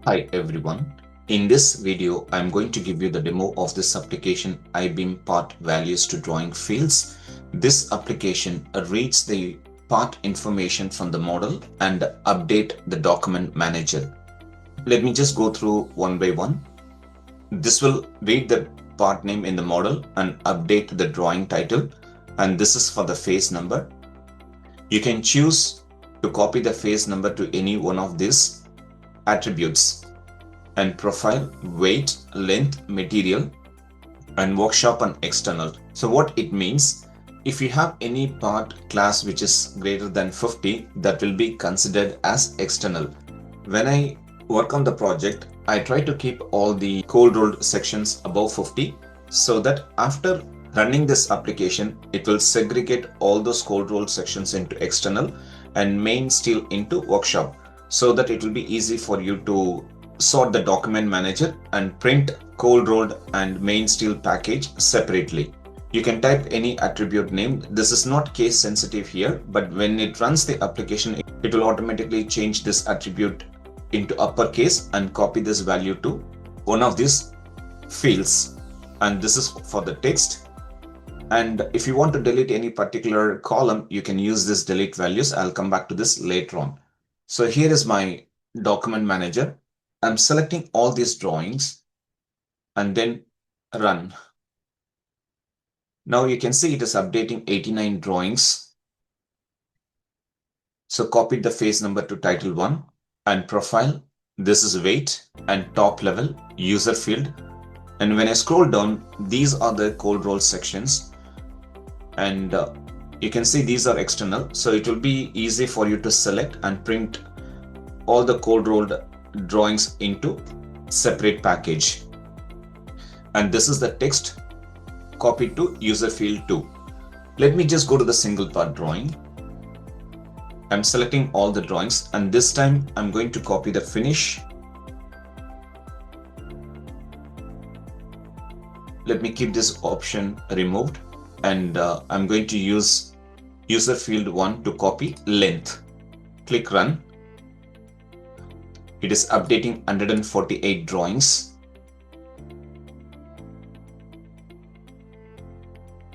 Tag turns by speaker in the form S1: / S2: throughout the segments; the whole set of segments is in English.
S1: Hi everyone. In this video, I'm going to give you the demo of this application I-beam part values to drawing fields. This application reads the part information from the model and update the document manager. Let me just go through one by one. This will read the part name in the model and update the drawing title, and this is for the phase number. You can choose to copy the phase number to any one of these attributes and profile, weight, length, material, and workshop and external. So what it means, if you have any part class which is greater than 50, that will be considered as external. When I work on the project, I try to keep all the cold rolled sections above 50 so that after running this application, it will segregate all those cold rolled sections into external and main steel into workshop, so that it will be easy for you to sort the document manager and print cold rolled and main steel package separately. You can type any attribute name. This is not case sensitive here, but when it runs the application, it will automatically change this attribute into uppercase and copy this value to one of these fields. And this is for the text. And if you want to delete any particular column, you can use this delete values. I'll come back to this later on. So here is my document manager. I'm selecting all these drawings and then run. Now you can see it is updating 89 drawings. So copy the phase number to title 1 and profile. This is weight and top level user field. And when I scroll down, these are the cold roll sections. And you can see these are external. So it will be easy for you to select and print all the cold rolled drawings into separate package. And this is the text copied to user field 2. Let me just go to the single part drawing. I'm selecting all the drawings, and this time I'm going to copy the finish. Let me keep this option removed, and I'm going to use user field 1 to copy length. Click run. It is updating 148 drawings.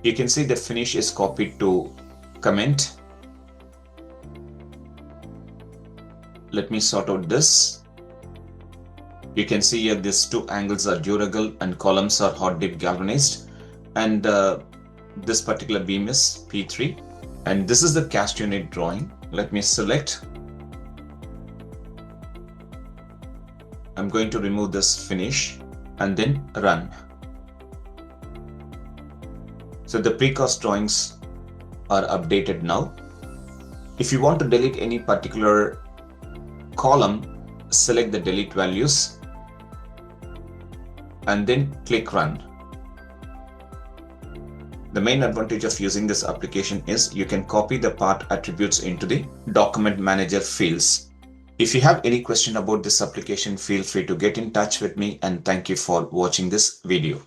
S1: You can see the finish is copied to comment. Let me sort out this. You can see here these two angles are durable and columns are hot dip galvanized. And this particular beam is P3. And this is the cast unit drawing. Let me select. I'm going to remove this finish and then run. So the precast drawings are updated now. If you want to delete any particular column, select the delete values and then click run. The main advantage of using this application is you can copy the part attributes into the document manager fields. If you have any question about this application, feel free to get in touch with me, and thank you for watching this video.